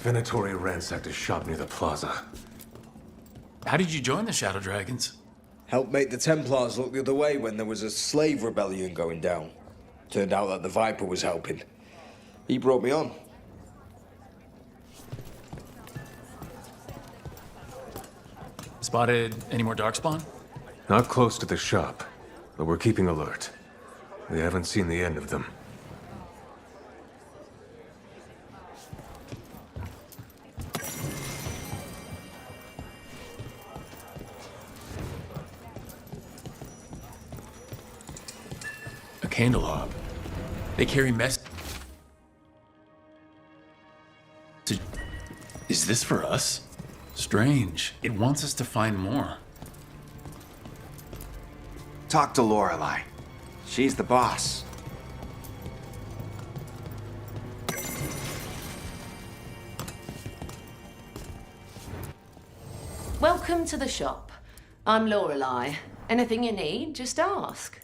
Venatori ransacked a shop near the plaza. How did you join the Shadow Dragons? Helped make the Templars look the other way when there was a slave rebellion going down. Turned out that the Viper was helping. He brought me on. Spotted any more Darkspawn? Not close to the shop, but we're keeping alert. We haven't seen the end of them. A candelab. They carry mess. Is this for us? Strange. It wants us to find more. Talk to Lorelei. She's the boss. Welcome to the shop. I'm Lorelei. Anything you need, just ask.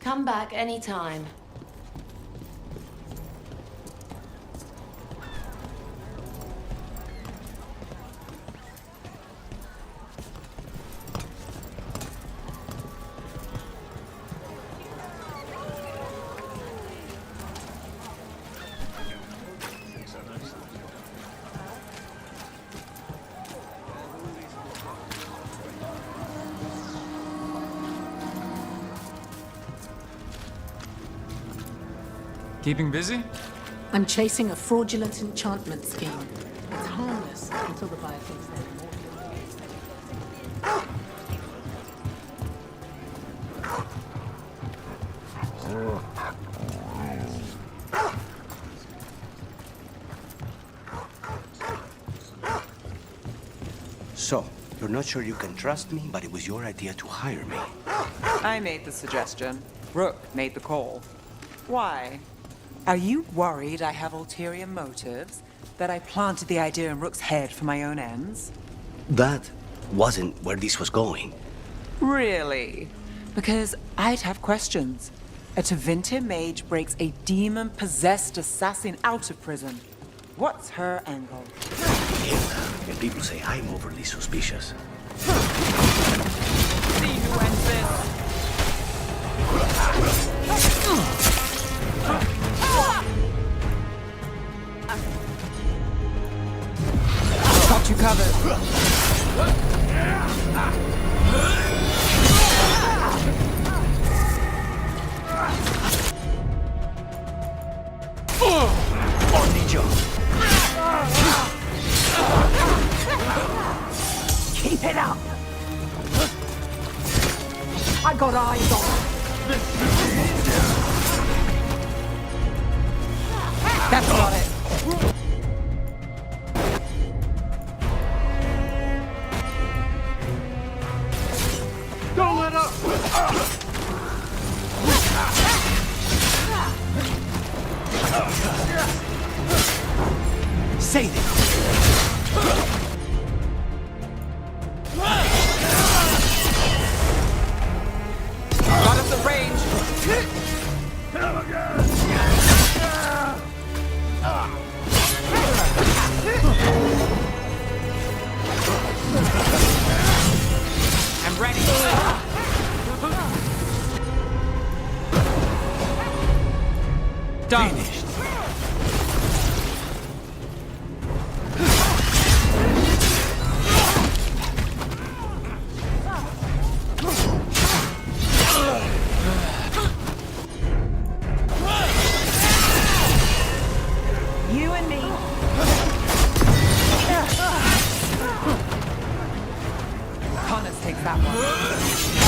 Come back anytime. Keeping busy? I'm chasing a fraudulent enchantment scheme. It's harmless until the buyer thinks they're immortal. So, you're not sure you can trust me, but it was your idea to hire me. I made the suggestion. Rook made the call. Why? Are you worried I have ulterior motives? That I planted the idea in Rook's head for my own ends? That wasn't where this was going. Really? Because I'd have questions. A Tevinter mage breaks a demon-possessed assassin out of prison. What's her angle? And people say I'm overly suspicious. See who ends this. Got you covered. On the job. Keep it up! I got eyes on it. That's got it. Don't let up! Say this. Got us at range. I'm ready. Done. Finished. You and me. Connors takes that one.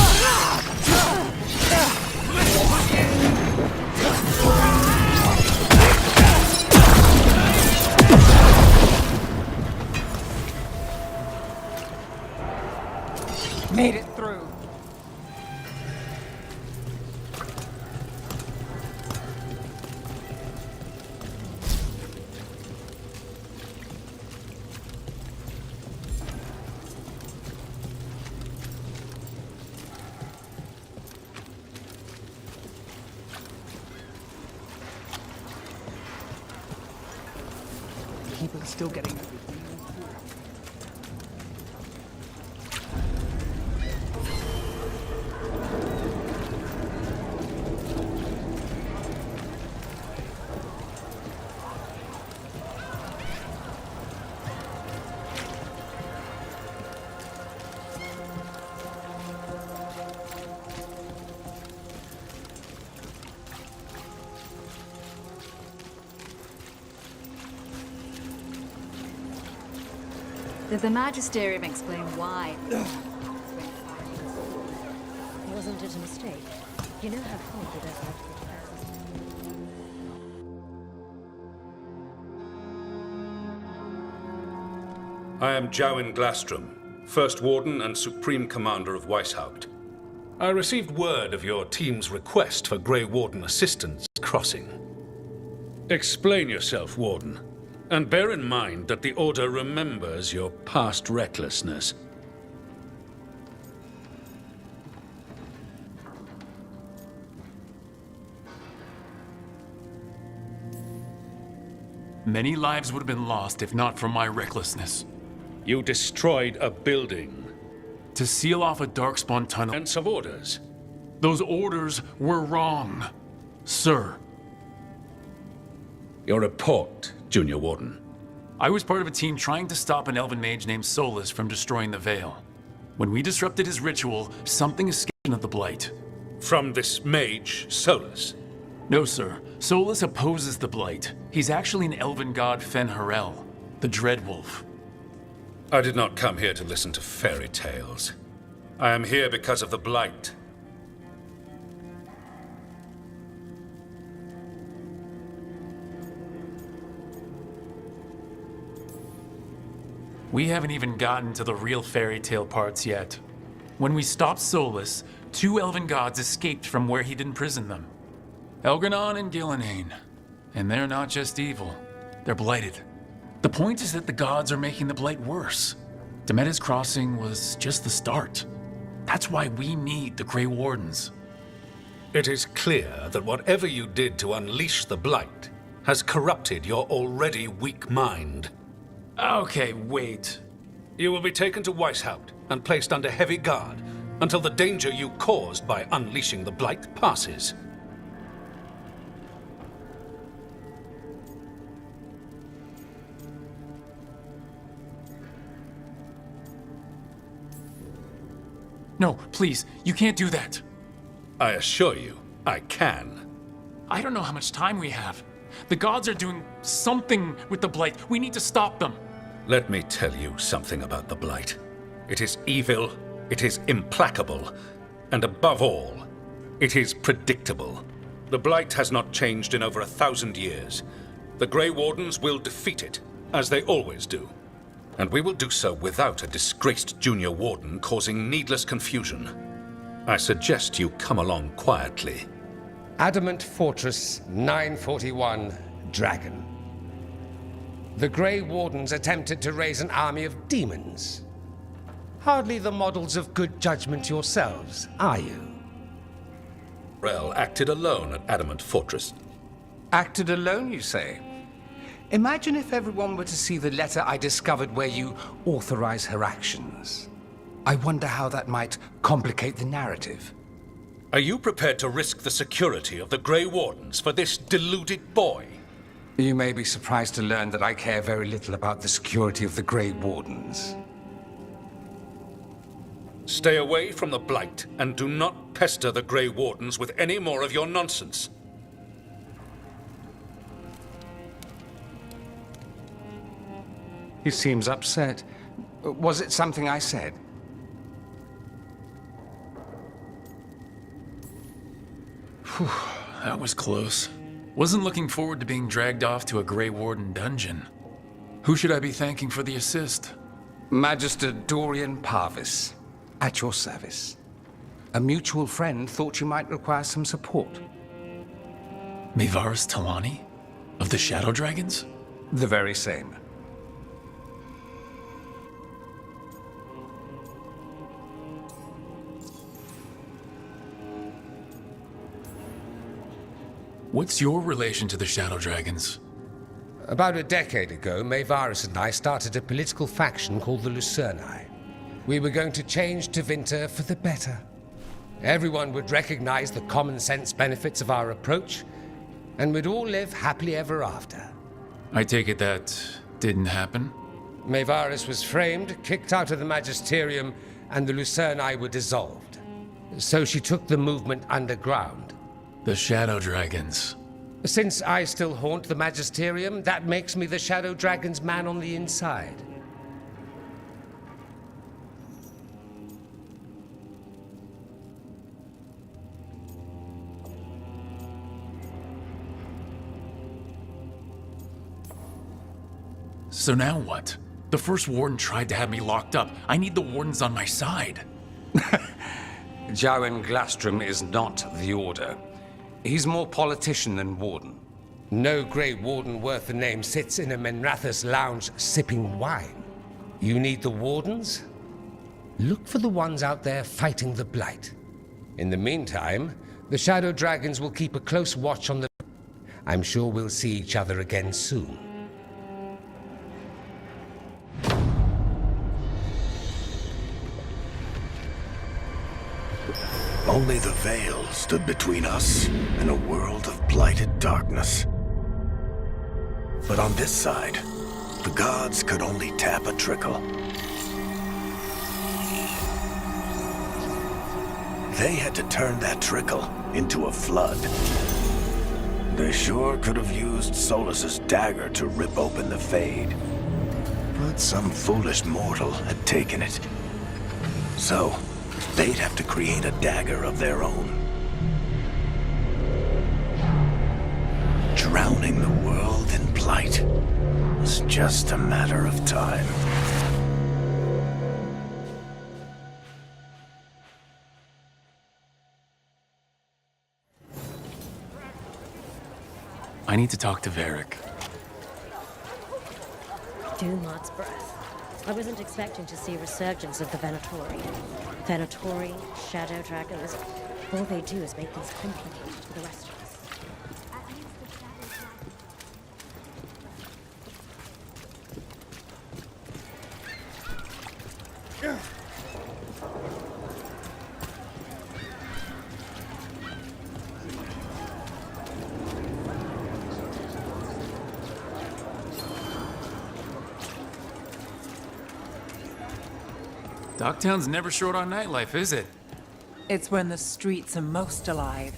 Made it through. People are still getting everything. Did the Magisterium explain why? Wasn't it a mistake? You know how hard it is like to I am Jowin Glastrom, First Warden and Supreme Commander of Weishaupt. I received word of your team's request for Grey Warden assistance crossing. Explain yourself, Warden, and bear in mind that the Order remembers your past recklessness. Many lives would have been lost if not for my recklessness. You destroyed a building. To seal off a darkspawn tunnel. And some orders. Those orders were wrong, sir. Your report, Junior Warden. I was part of a team trying to stop an elven mage named Solus from destroying the Veil. When we disrupted his ritual, something escaped of the Blight. From this mage, Solus? No, sir. Solus opposes the Blight. He's actually an elven god Fen'Harel, the Dreadwolf. I did not come here to listen to fairy tales. I am here because of the Blight. We haven't even gotten to the real fairy tale parts yet. When we stopped Solus, 2 elven gods escaped from where he'd imprisoned them. Elgranon and Gillenhain. And they're not just evil, they're blighted. The point is that the gods are making the Blight worse. Demeter's crossing was just the start. That's why we need the Grey Wardens. It is clear that whatever you did to unleash the Blight has corrupted your already weak mind. Okay, wait. You will be taken to Weishaupt and placed under heavy guard until the danger you caused by unleashing the Blight passes. No, please, you can't do that. I assure you, I can. I don't know how much time we have. The gods are doing something with the Blight. We need to stop them. Let me tell you something about the Blight. It is evil, it is implacable, and above all, it is predictable. The Blight has not changed in over 1,000 years. The Grey Wardens will defeat it, as they always do. And we will do so without a disgraced junior warden causing needless confusion. I suggest you come along quietly. Adamant Fortress 941, Dragon. The Grey Wardens attempted to raise an army of demons. Hardly the models of good judgment yourselves, are you? Rel acted alone at Adamant Fortress. Acted alone, you say? Imagine if everyone were to see the letter I discovered where you authorize her actions. I wonder how that might complicate the narrative. Are you prepared to risk the security of the Grey Wardens for this deluded boy? You may be surprised to learn that I care very little about the security of the Grey Wardens. Stay away from the Blight and do not pester the Grey Wardens with any more of your nonsense. He seems upset. Was it something I said? Whew, that was close. Wasn't looking forward to being dragged off to a Grey Warden dungeon. Who should I be thanking for the assist? Magister Dorian Parvis. At your service. A mutual friend thought you might require some support. Evanuris Talani? Of the Shadow Dragons? The very same. What's your relation to the Shadow Dragons? About a decade ago, Evanuris and I started a political faction called the Lucerni. We were going to change Tevinter for the better. Everyone would recognize the common sense benefits of our approach, and we'd all live happily ever after. I take it that didn't happen? Evanuris was framed, kicked out of the Magisterium, and the Lucerni were dissolved. So she took the movement underground. The Shadow Dragons. Since I still haunt the Magisterium, that makes me the Shadow Dragon's man on the inside. So now what? The first warden tried to have me locked up. I need the wardens on my side. Jowen Glastrom is not the Order. He's more politician than warden. No Grey Warden worth the name sits in a Menrathus lounge sipping wine. You need the wardens? Look for the ones out there fighting the Blight. In the meantime, the Shadow Dragons will keep a close watch on the... I'm sure we'll see each other again soon. Only the veil stood between us and a world of blighted darkness. But on this side, the gods could only tap a trickle. They had to turn that trickle into a flood. They sure could have used Solus's dagger to rip open the Fade. But some foolish mortal had taken it. So, they'd have to create a dagger of their own. Drowning the world in blight was just a matter of time. I need to talk to Varric. Dumat's breath. I wasn't expecting to see a resurgence of the Venatori. Venatori, Shadow Dragons, all they do is make things complicated for the rest of us. Docktown's never short on nightlife, is it? It's when the streets are most alive.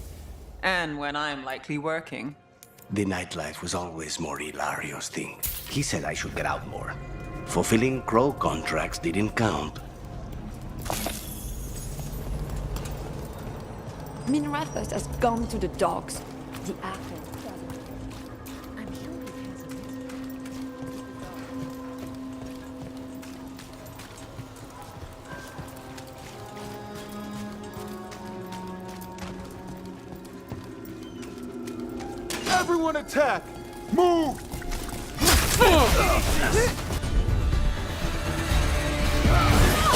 And when I'm likely working. The nightlife was always more Hilario's thing. He said I should get out more. Fulfilling crow contracts didn't count. Menrathus has gone to the dogs. The apple doesn't. I'm sure he has a reason. Everyone attack! Move!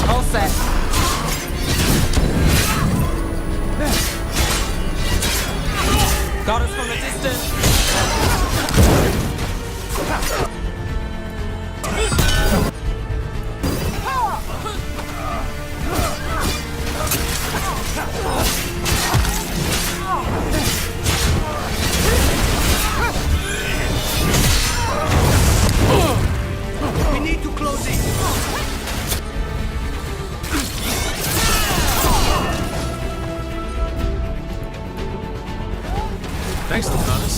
All set. Got us from a distance. We need to close it. Thanks, Thedas.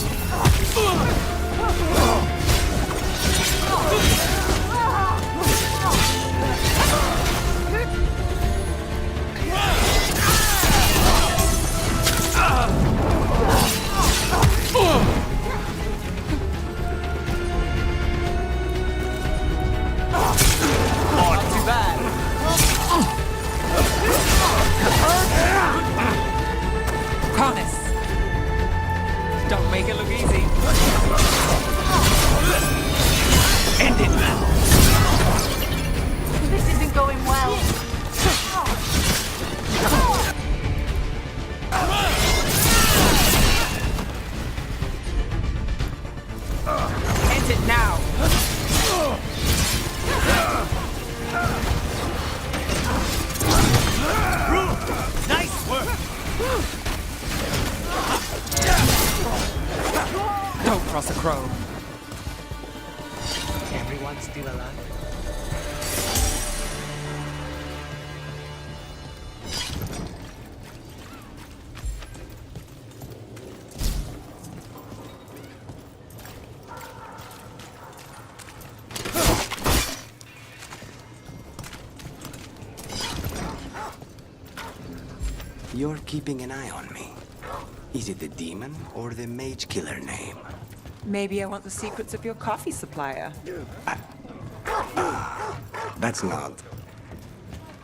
one still alive? You're keeping an eye on me. Is it the demon or the mage killer name? Maybe I want the secrets of your coffee supplier. That's not.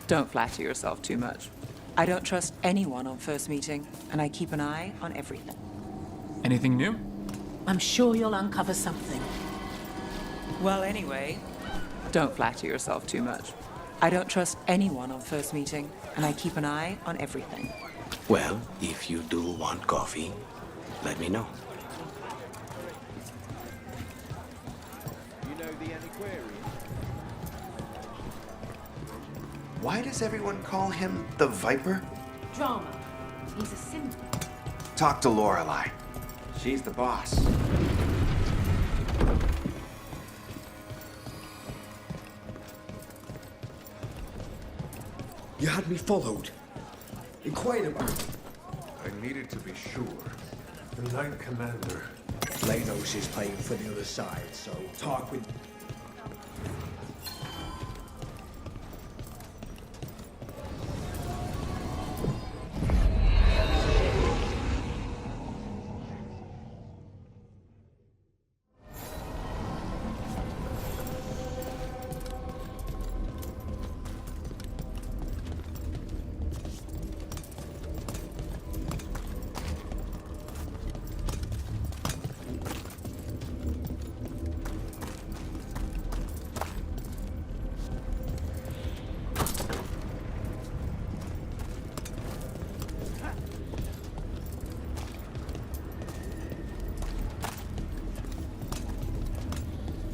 Don't flatter yourself too much. I don't trust anyone on first meeting, and I keep an eye on everything. Anything new? I'm sure you'll uncover something. Well, anyway, don't flatter yourself too much. I don't trust anyone on first meeting, and I keep an eye on everything. Well, if you do want coffee, let me know. You know the antiquarian? Why does everyone call him the Viper? Drama. He's a symbol. Talk to Lorelei. She's the boss. You had me followed. Inquired about. I needed to be sure. The Knight Commander. Lanos is playing for the other side, so talk with...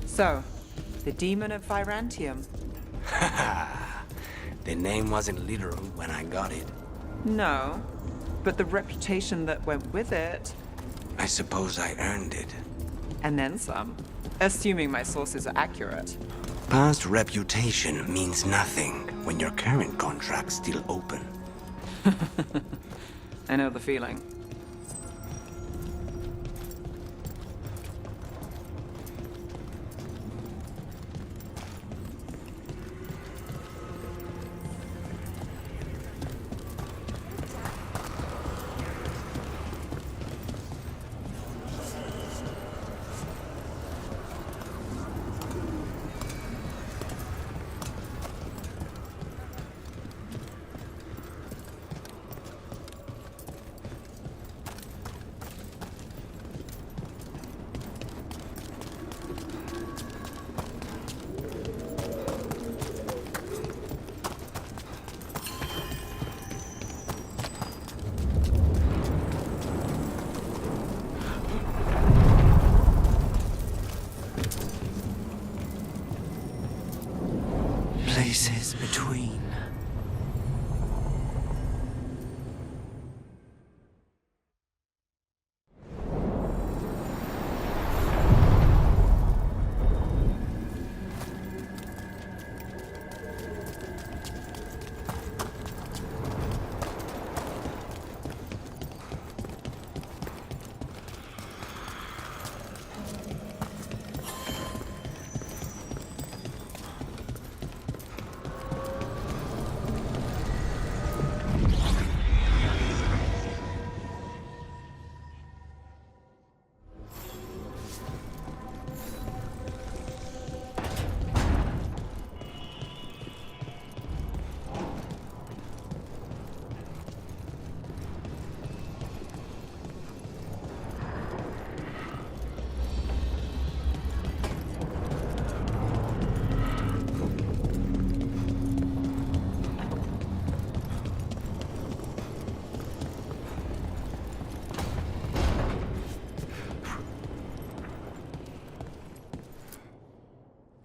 So, the demon of Virantium. The name wasn't literal when I got it. No, but the reputation that went with it, I suppose I earned it. and then some. Assuming my sources are accurate. Past reputation means nothing when your current contract's still open. I know the feeling. Places between.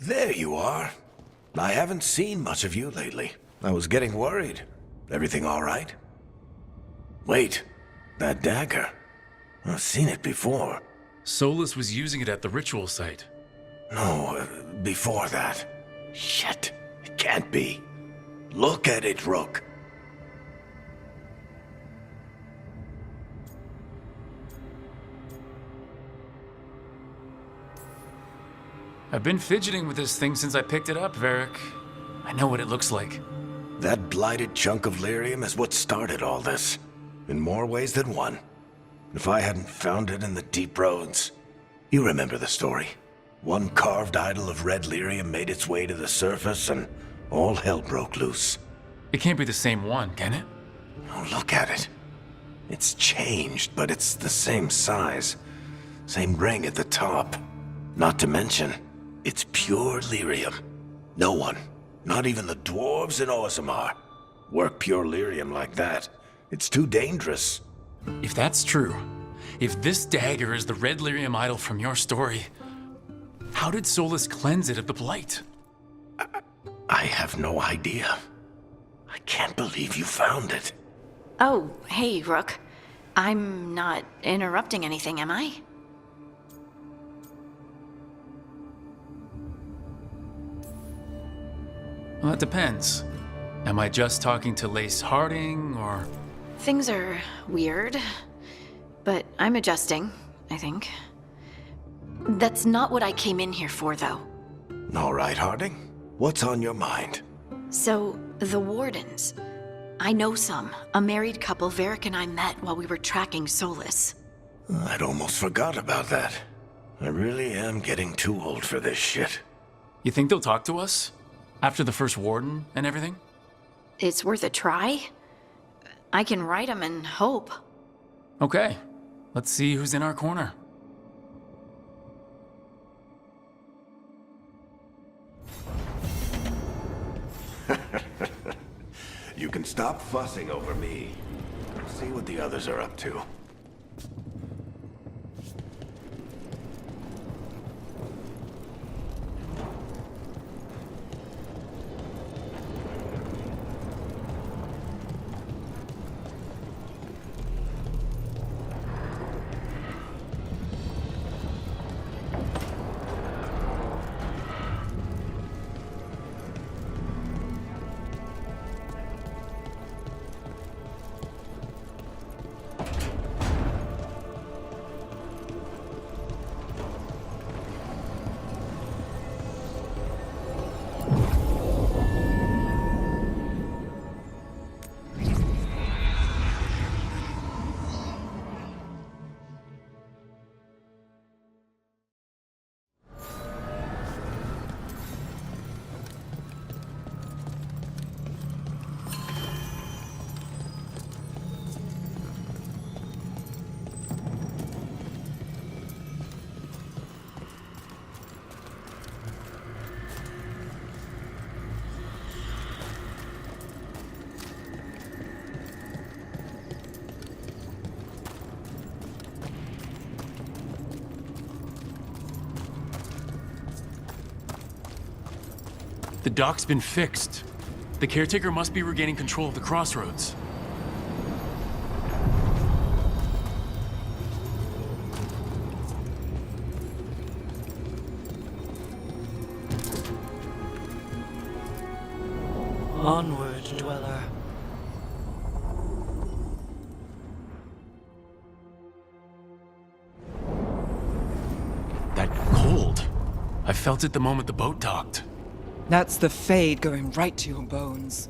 There you are. I haven't seen much of you lately. I was getting worried. Everything all right? Wait, that dagger. I've seen it before. Solus was using it at the ritual site. No, before that. Shit, it can't be. Look at it, Rook. I've been fidgeting with this thing since I picked it up, Varric. I know what it looks like. That blighted chunk of lyrium is what started all this. In more ways than one. If I hadn't found it in the deep roads... You remember the story. One carved idol of red lyrium made its way to the surface and all hell broke loose. It can't be the same one, can it? Oh, look at it. It's changed, but it's the same size. Same ring at the top. Not to mention, it's pure lyrium. No one, not even the dwarves in Orzammar, work pure lyrium like that. It's too dangerous. If that's true, if this dagger is the red lyrium idol from your story, how did Solus cleanse it of the blight? I have no idea. I can't believe you found it. Oh, hey, Rook. I'm not interrupting anything, am I? Well, it depends. Am I just talking to Lace Harding, or...? Things are weird, but I'm adjusting, I think. That's not what I came in here for, though. All right, Harding. What's on your mind? So, the Wardens. I know some. A married couple Varric and I met while we were tracking Solus. I'd almost forgot about that. I really am getting too old for this shit. You think they'll talk to us? After the first Warden and everything? It's worth a try. I can write them and hope. Okay. Let's see who's in our corner. You can stop fussing over me. See what the others are up to. The dock's been fixed. The caretaker must be regaining control of the crossroads. Onward, dweller. That cold. I felt it the moment the boat docked. That's the Fade going right to your bones.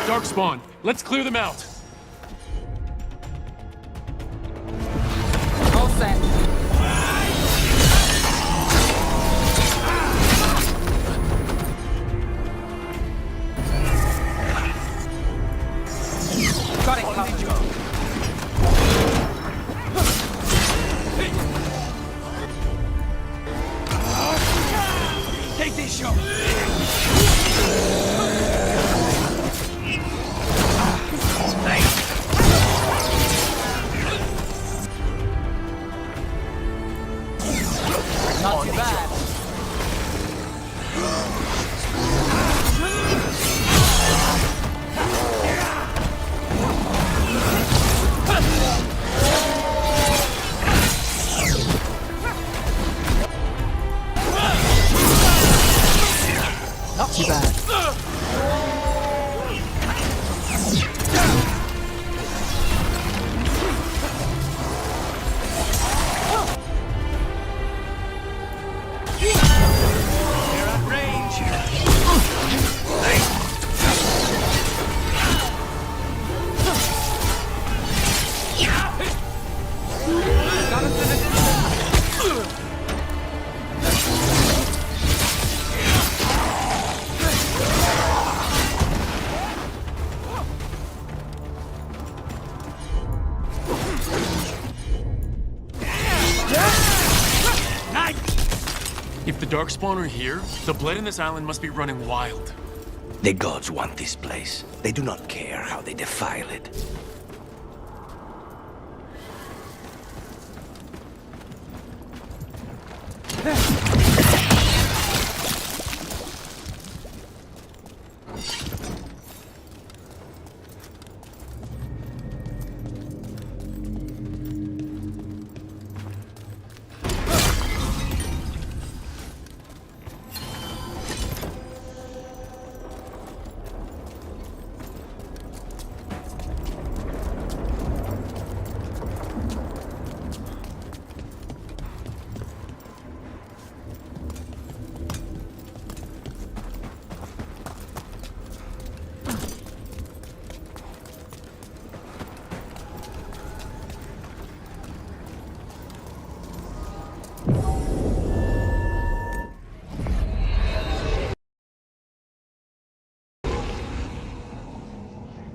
Darkspawn, let's clear them out. All set. Got it, Captain. Not too bad. Not too bad. They're at range. Got us in a distance. If the Darkspawn are here, the blood in this island must be running wild. The gods want this place. They do not care how they defile it.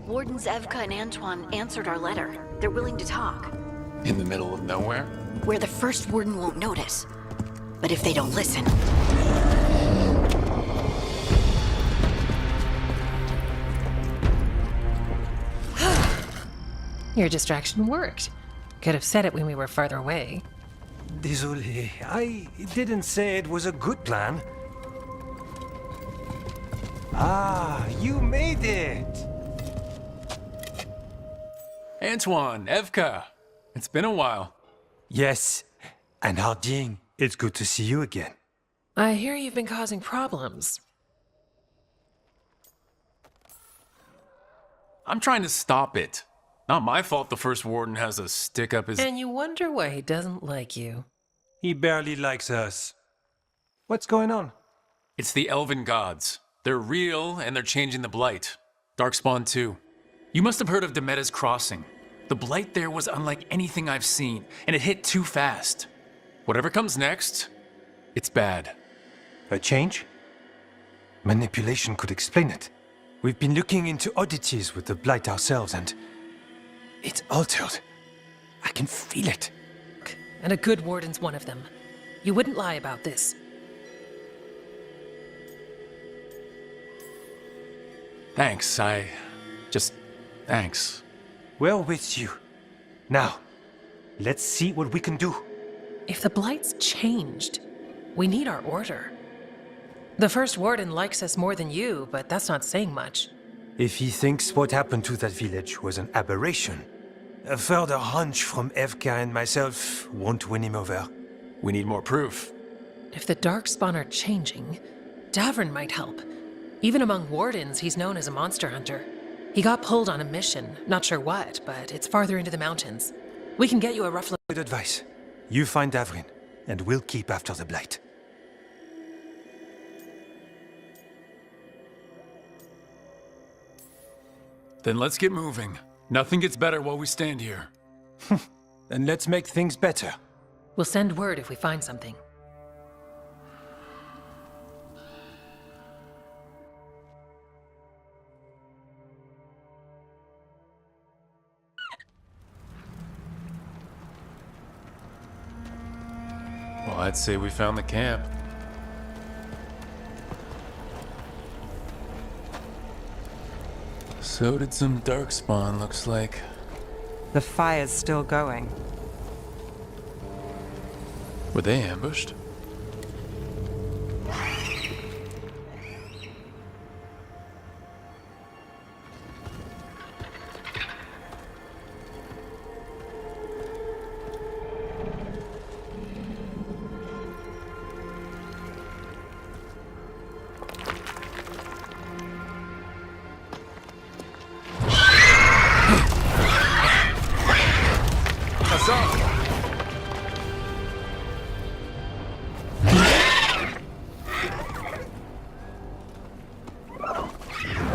Wardens Evka and Antoine answered our letter. They're willing to talk. In the middle of nowhere? Where the first warden won't notice. But if they don't listen... Your distraction worked. Could have said it when we were farther away. Désolé, I didn't say it was a good plan. Ah, you made it! Antoine, Evka. It's been a while. Yes, and Harding, it's good to see you again. I hear you've been causing problems. I'm trying to stop it. Not my fault the first warden has a stick up his... And you wonder why he doesn't like you. He barely likes us. What's going on? It's the elven gods. They're real, and they're changing the Blight. Darkspawn too. You must have heard of Demeda's Crossing. The Blight there was unlike anything I've seen, and it hit too fast. Whatever comes next, it's bad. A change? Manipulation could explain it. We've been looking into oddities with the Blight ourselves, and it's altered. I can feel it. And a good warden's one of them. You wouldn't lie about this. Thanks, thanks. We're with you. Now, let's see what we can do. If the Blight's changed, we need our order. The first warden likes us more than you, but that's not saying much. If he thinks what happened to that village was an aberration, a further hunch from Evka and myself won't win him over. We need more proof. If the Darkspawn are changing, Davern might help. Even among wardens, he's known as a monster hunter. He got pulled on a mission, not sure what, but it's farther into the mountains. We can get you a rough look. Good advice. You find Davrin, and we'll keep after the Blight. Then let's get moving. Nothing gets better while we stand here. Then let's make things better. We'll send word if we find something. Well, I'd say we found the camp. So did some Darkspawn, looks like. The fire's still going. Were they ambushed?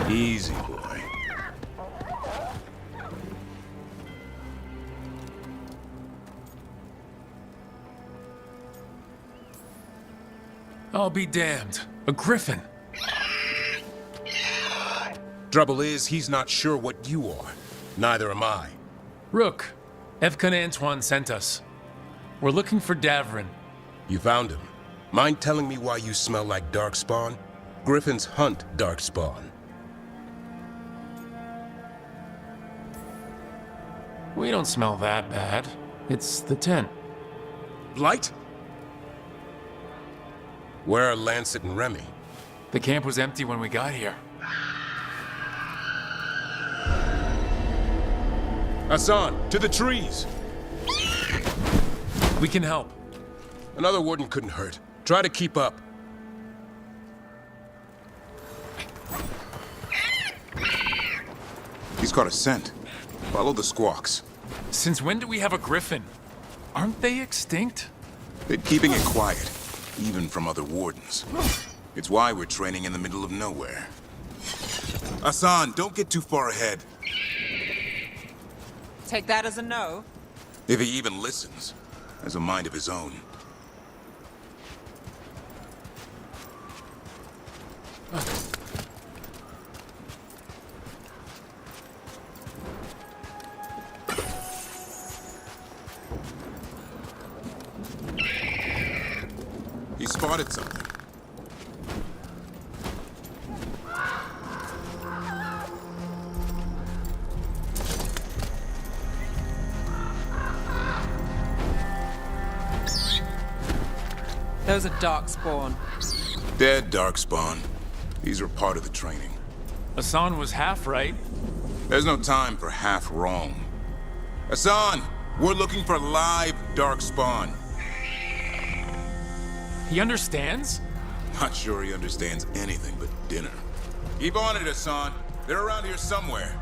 Easy, boy. I'll be damned. A griffin. Trouble is, he's not sure what you are. Neither am I. Rook, Evka and Antoine sent us. We're looking for Davrin. You found him. Mind telling me why you smell like darkspawn? Griffins hunt darkspawn. We don't smell that bad. It's the tent. Blight? Where are Lancet and Remy? The camp was empty when we got here. Hassan, to the trees! We can help. Another warden couldn't hurt. Try to keep up. He's caught a scent. Follow the squawks. Since when do we have a griffin? Aren't they extinct? Been keeping it quiet, even from other wardens. It's why we're training in the middle of nowhere. Hassan, don't get too far ahead. Take that as a no. If he even listens, has a mind of his own. He spotted something. Those are darkspawn. Dead darkspawn. These are part of the training. Hassan was half right. There's no time for half wrong. Hassan, we're looking for live darkspawn. He understands? Not sure he understands anything but dinner. Keep on it, Hassan. They're around here somewhere.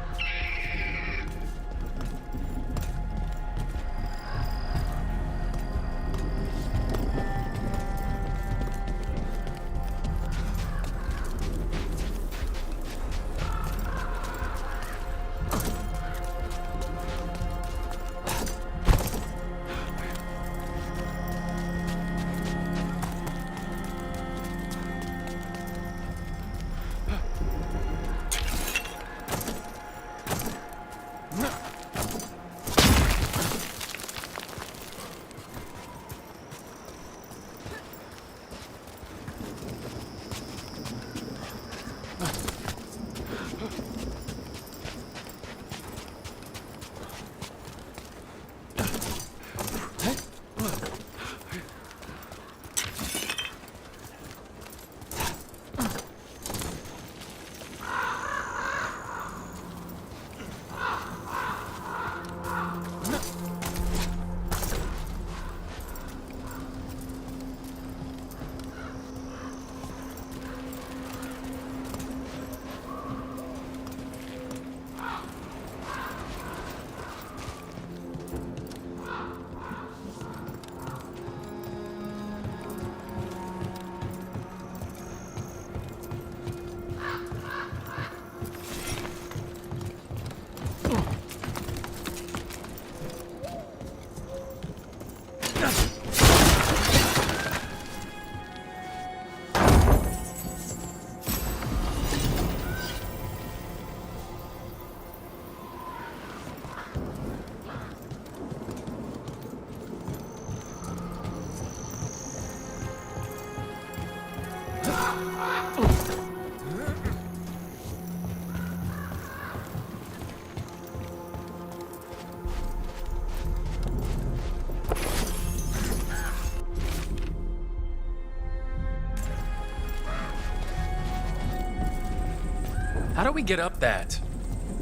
How do we get up that?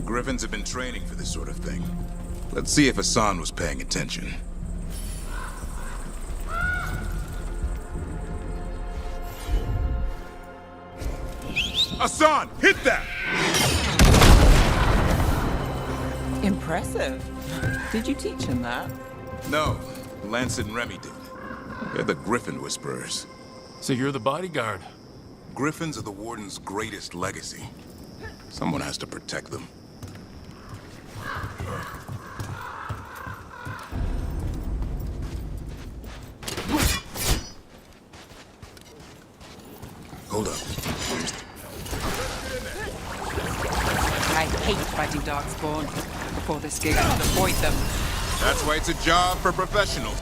Griffins have been training for this sort of thing. Let's see if Hassan was paying attention. Hassan, hit that! Impressive. Did you teach him that? No, Lance and Remy did. They're the Griffin Whisperers. So you're the bodyguard? Griffins are the Warden's greatest legacy. Someone has to protect them. Hold up. I hate fighting Darkspawn. Before this gig, I would avoid them. That's why it's a job for professionals.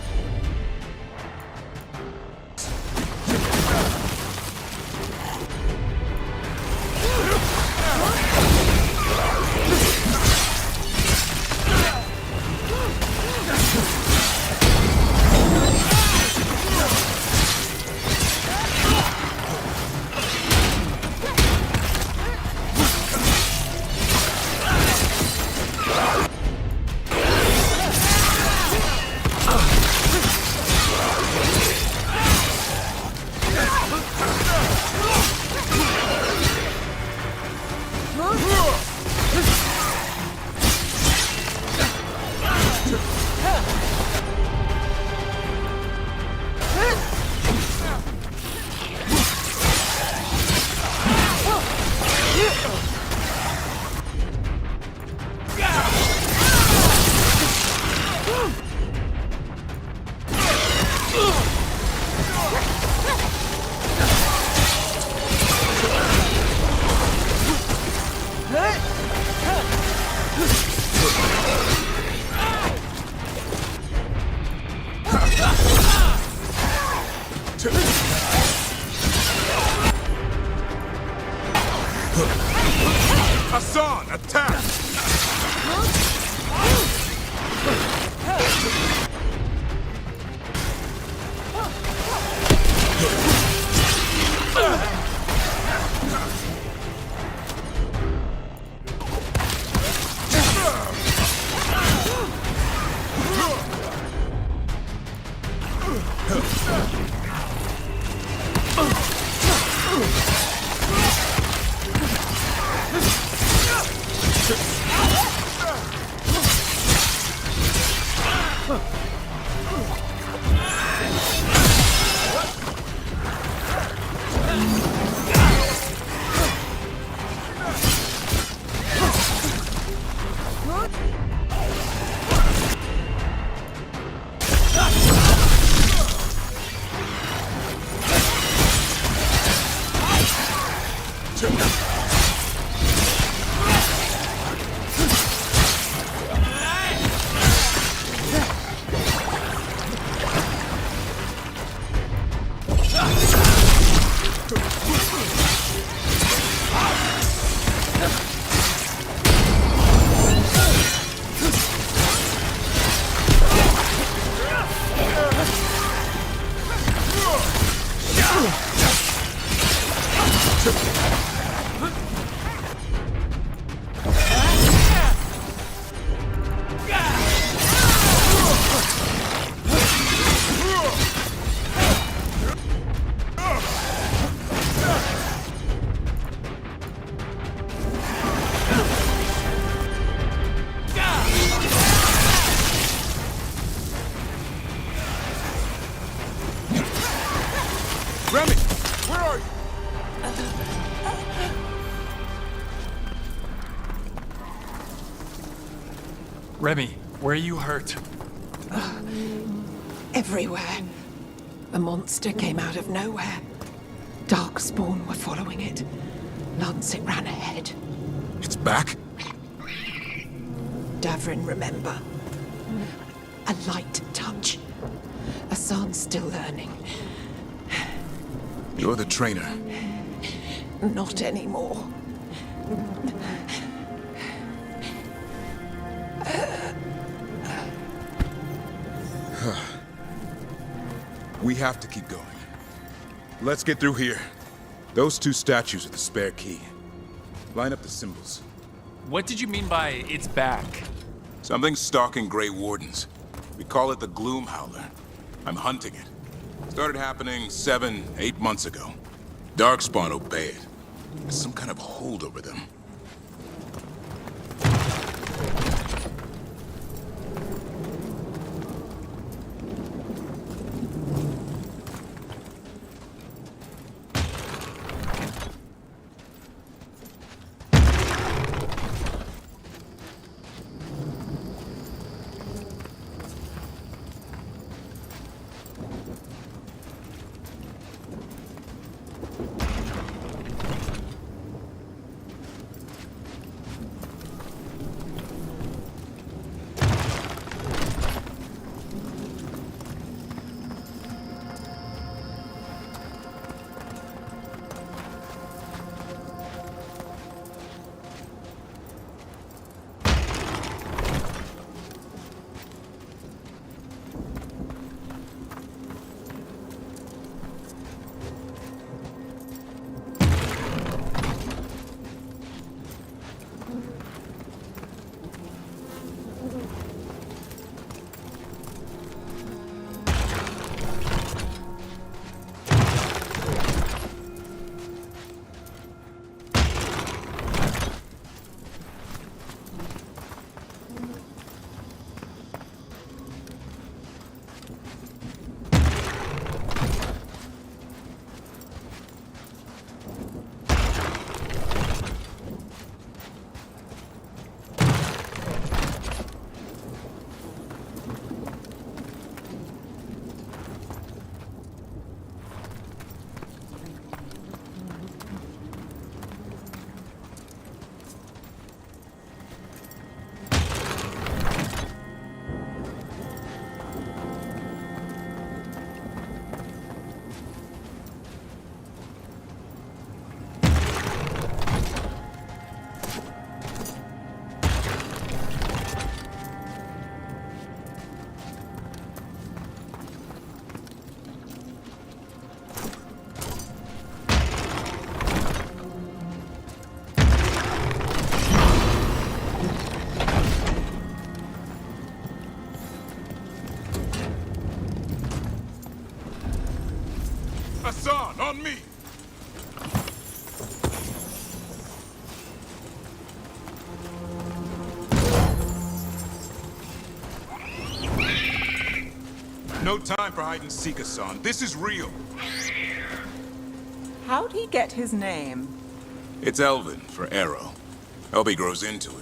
Hassan, attack! Remy, where are you? Remy, where are you hurt? Everywhere. The monster came out of nowhere. Darkspawn were following it. Lancet ran ahead. It's back? Davrin, remember. A light touch. Hassan's still learning. You're the trainer. Not anymore. We have to keep going. Let's get through here. Those two statues are the spare key. Line up the symbols. What did you mean by it's back? Something's stalking Grey Wardens. We call it the Gloom Howler. I'm hunting it. Started happening 7, 8 months ago. Darkspawn obey it. There's some kind of hold over them. Hassan, on me! No time for hide and seek, Hassan. This is real. How'd he get his name? It's elven for arrow. Hope he grows into it.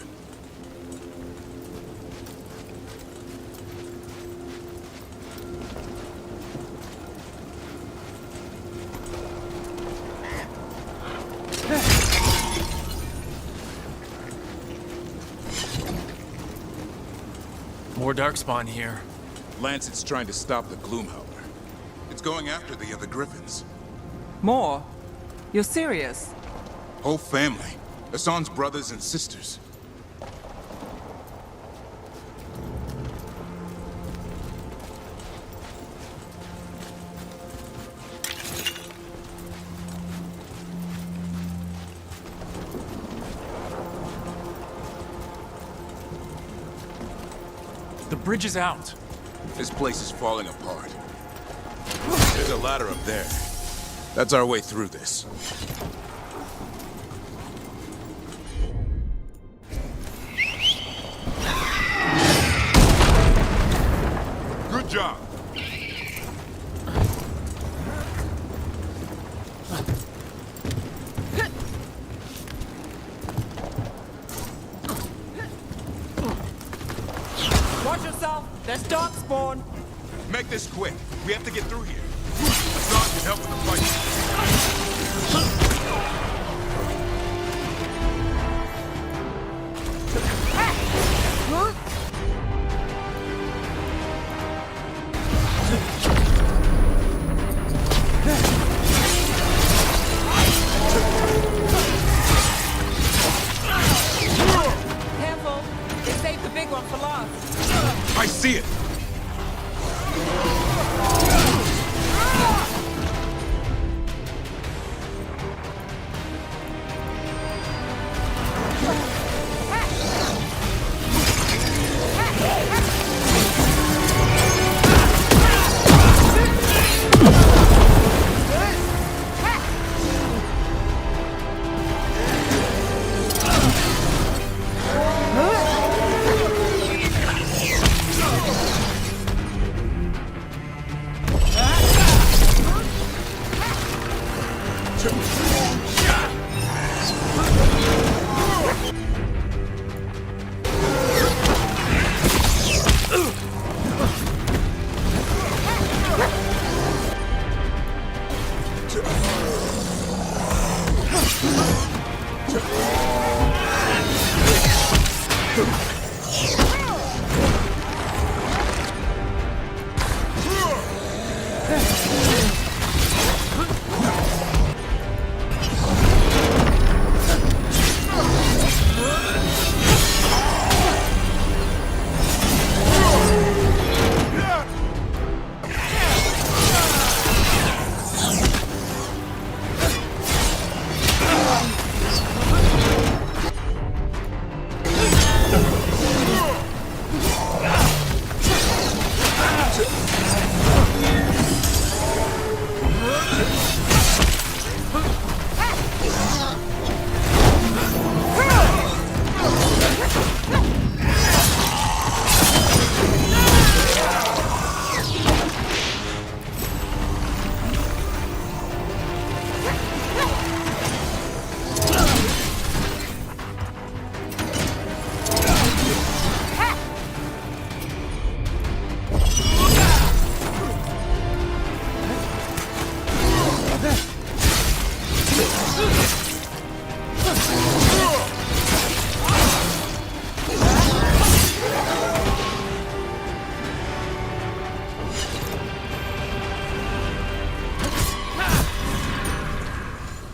More Darkspawn here. Lancet's trying to stop the Gloomhowler. It's going after the other Griffins. More? You're serious? Whole family. Hassan's brothers and sisters. The bridge is out. This place is falling apart. There's a ladder up there. That's our way through this. Good job. Watch yourself! There's Darkspawn! Make this quick. We have to get through here. Hassan can help with the fight. Careful! They saved the big one for last. I see it.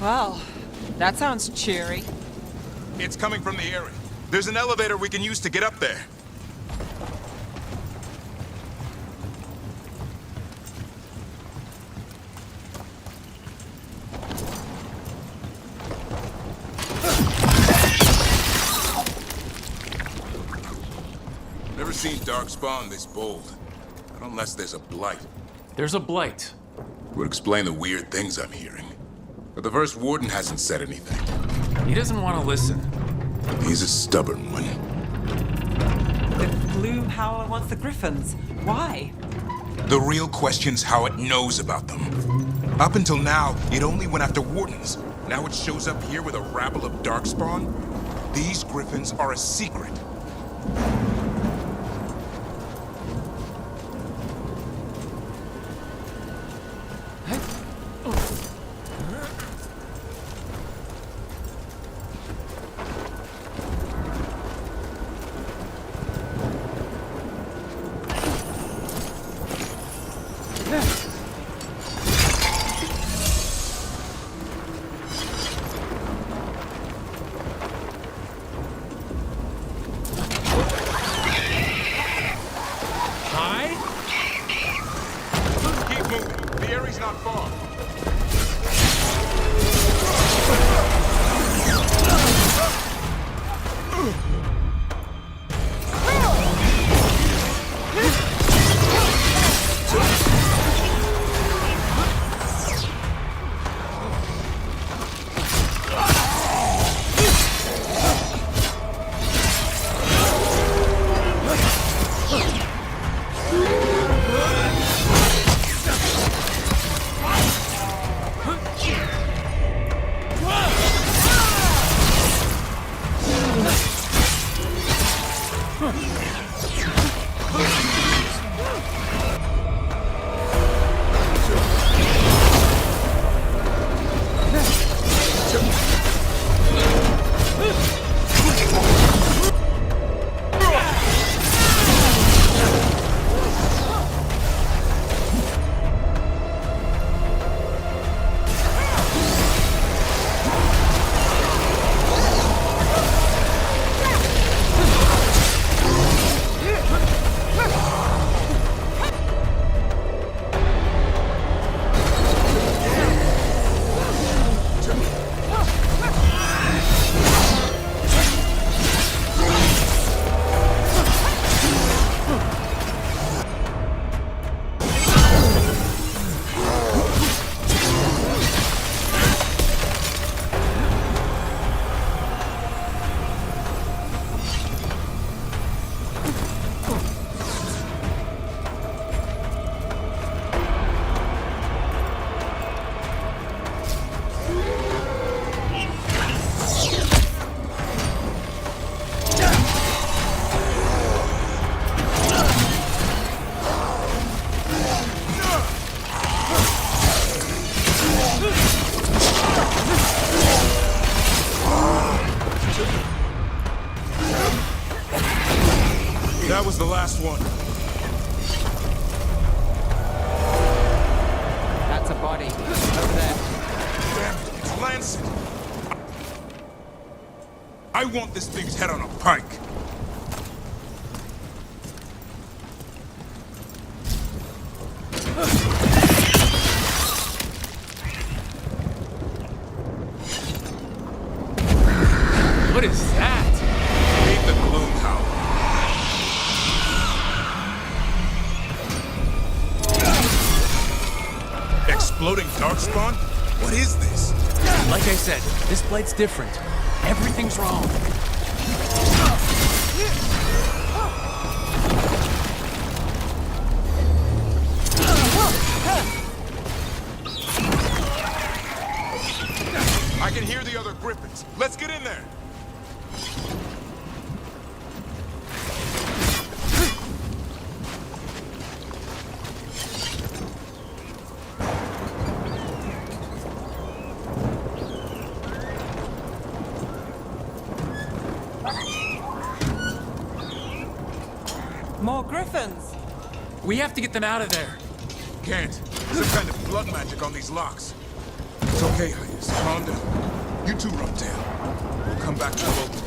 Well, that sounds cheery. It's coming from the area. There's an elevator we can use to get up there. Never seen Darkspawn this bold. Not unless there's a blight. There's a blight. Would explain the weird things I'm hearing. But the first warden hasn't said anything. He doesn't want to listen. He's a stubborn one. The Gloom Howler wants the Griffins. Why? The real question's how it knows about them. Up until now, it only went after wardens. Now it shows up here with a rabble of Darkspawn? These Griffins are a secret. That was the last one. body. Over there. Damn it, it's Lancet! I want this thing's head on a pike! What is that? Meet the Gloom Howler. Exploding darkspawn? What is this? Like I said, this blade's different. Everything's wrong. I can hear the other griffins. Let's get in there. More griffins! We have to get them out of there. Can't. Some kind of blood magic on these locks. It's okay, Hyas. Calm down. You two run down. We'll come back to the boat.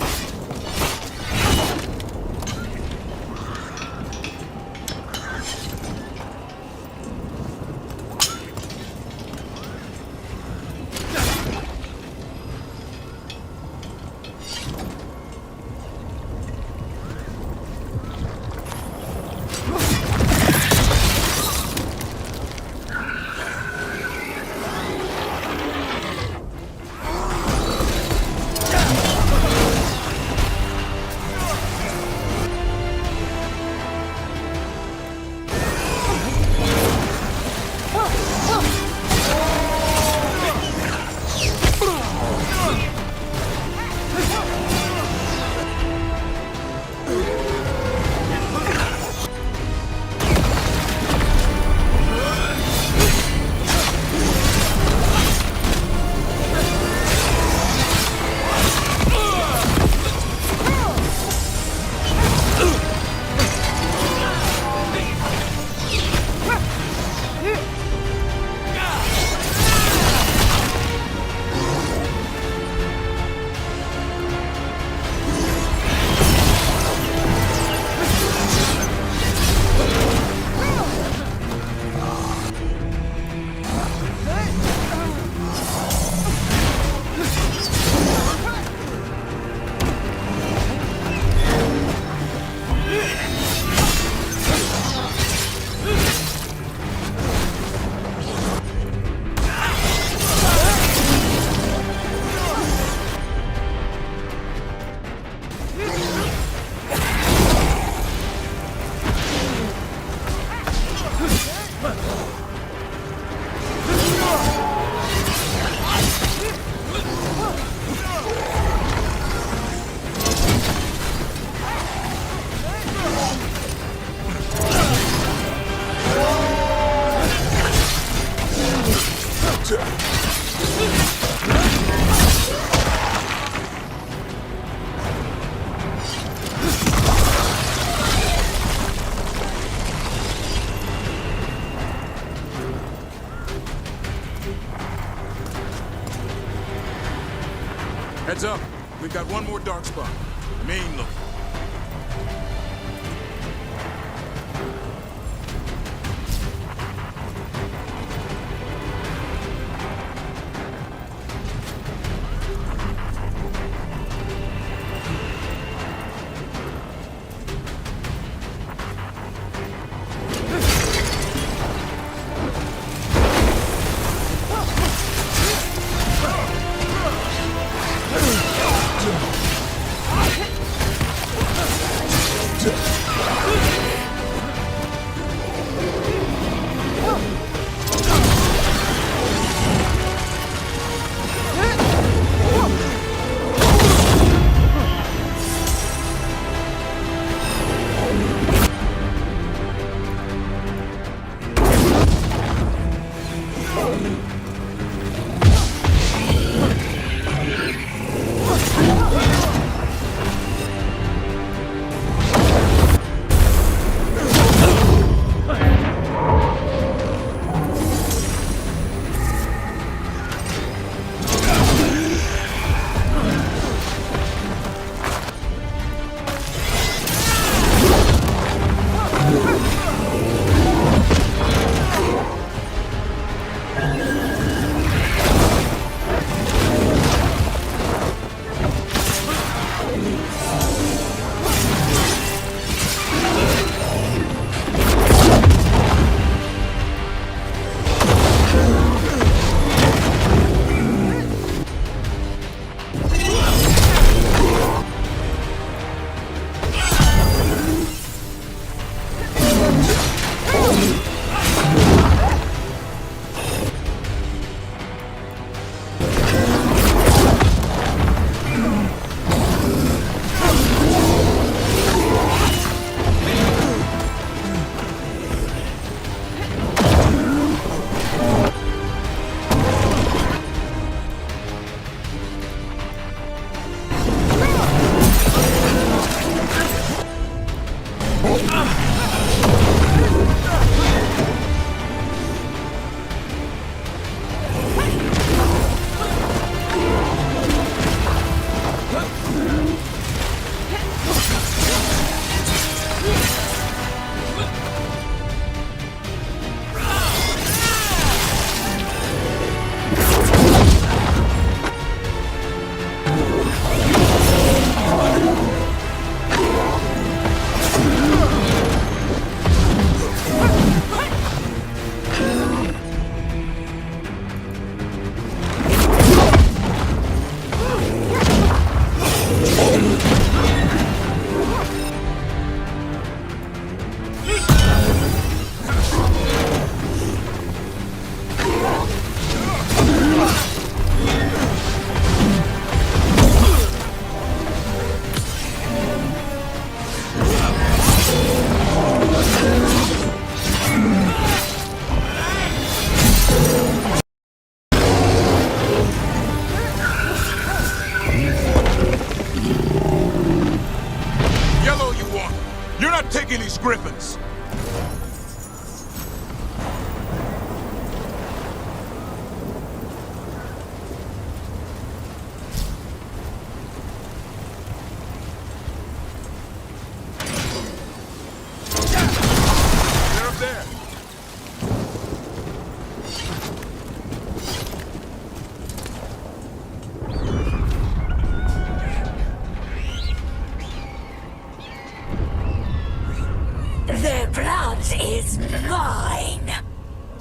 Heads up. We've got one more dark spot. Main look.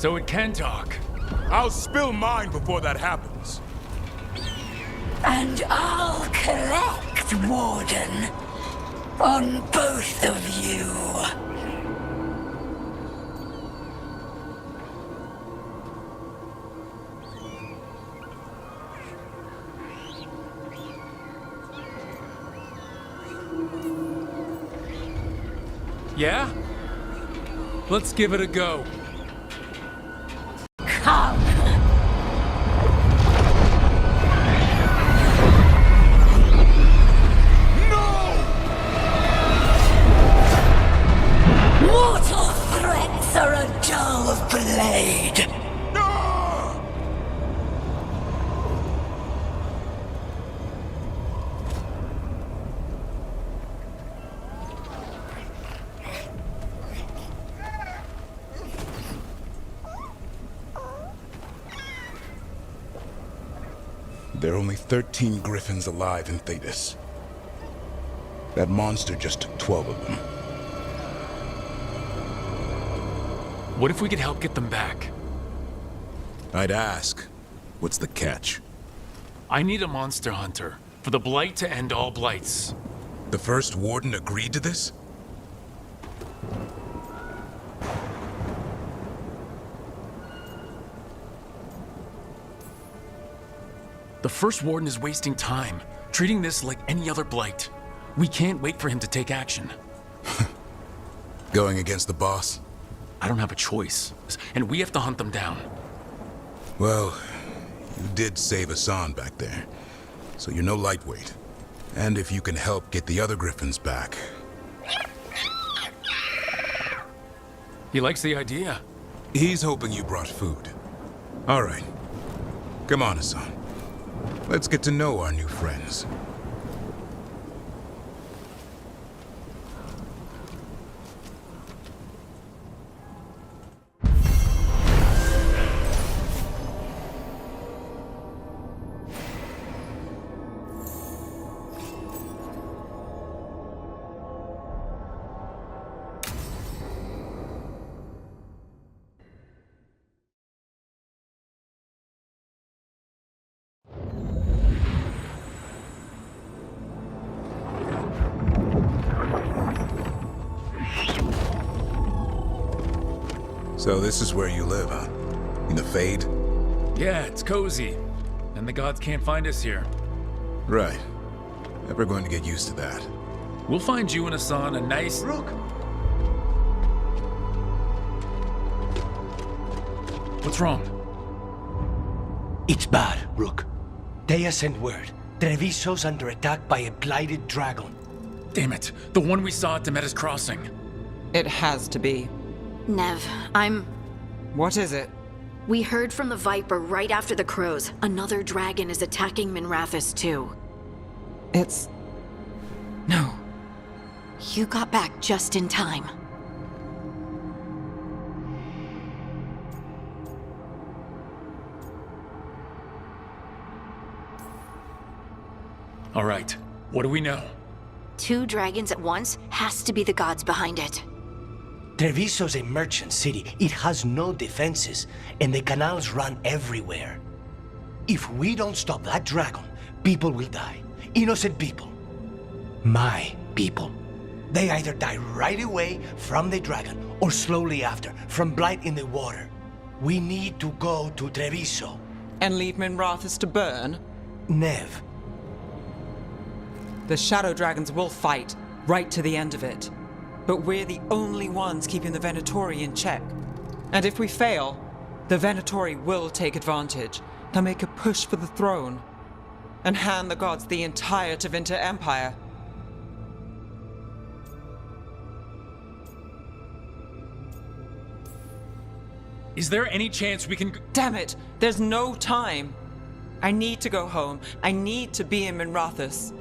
So it can talk. I'll spill mine before that happens. And I'll collect, Warden, on both of you. Yeah? Let's give it a go. Come! Mortal threats are a dull blade. There are only 13 griffins alive in Thedas. That monster just took 12 of them. What if we could help get them back? I'd ask, what's the catch? I need a monster hunter for the Blight to end all blights. The first warden agreed to this? The first warden is wasting time, treating this like any other blight. We can't wait for him to take action. Going against the boss? I don't have a choice, and we have to hunt them down. Well, you did save Hassan back there, so you're no lightweight. And if you can help get the other griffins back... He likes the idea. He's hoping you brought food. All right. Come on, Hassan. Let's get to know our new friends. So this is where you live, huh? In the Fade? Yeah, it's cozy. And the gods can't find us here. Right. Never going to get used to that. We'll find you and Hassan a nice... Rook! What's wrong? It's bad, Rook. Thedas sent word. Treviso's under attack by a blighted dragon. Damn it. The one we saw at Demeter's Crossing. It has to be. Nev, What is it? We heard from the Viper right after the crows. Another dragon is attacking Minrathous too. It's... No. You got back just in time. All right. What do we know? 2 dragons at once has to be the gods behind it. Treviso's a merchant city. It has no defenses, and the canals run everywhere. If we don't stop that dragon, people will die. Innocent people. My people. They either die right away from the dragon, or slowly after, from blight in the water. We need to go to Treviso. And leave Minrathous to burn? Nev. The Shadow Dragons will fight, right to the end of it. But we're the only ones keeping the Venatori in check. And if we fail, the Venatori will take advantage. They'll make a push for the throne. And hand the gods the entire Tevinter Empire. Is there any chance we can... Damn it! There's no time! I need to go home. I need to be in Minrathous.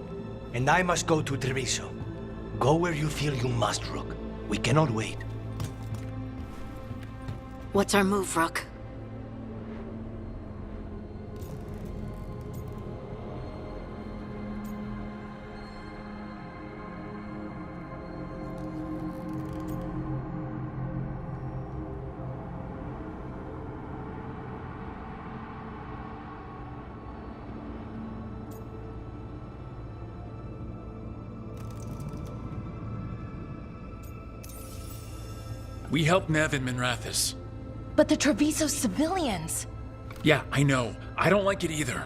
And I must go to Treviso. Go where you feel you must, Rook. We cannot wait. What's our move, Rook? We helped Nev in Minrathous. But the Treviso civilians... Yeah, I know. I don't like it either.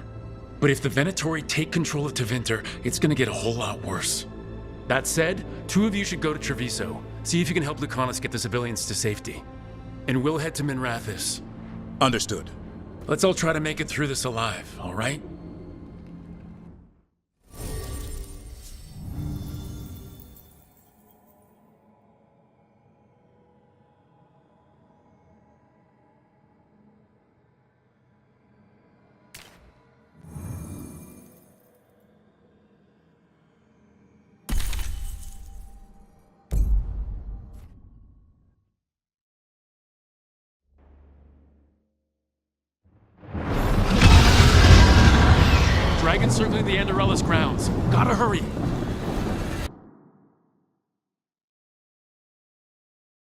But if the Venatori take control of Tevinter, it's gonna get a whole lot worse. That said, 2 of you should go to Treviso. See if you can help Lucanus get the civilians to safety. And we'll head to Minrathous. Understood. Let's all try to make it through this alive, all right? Dragon circling the Anderella's grounds. Gotta hurry.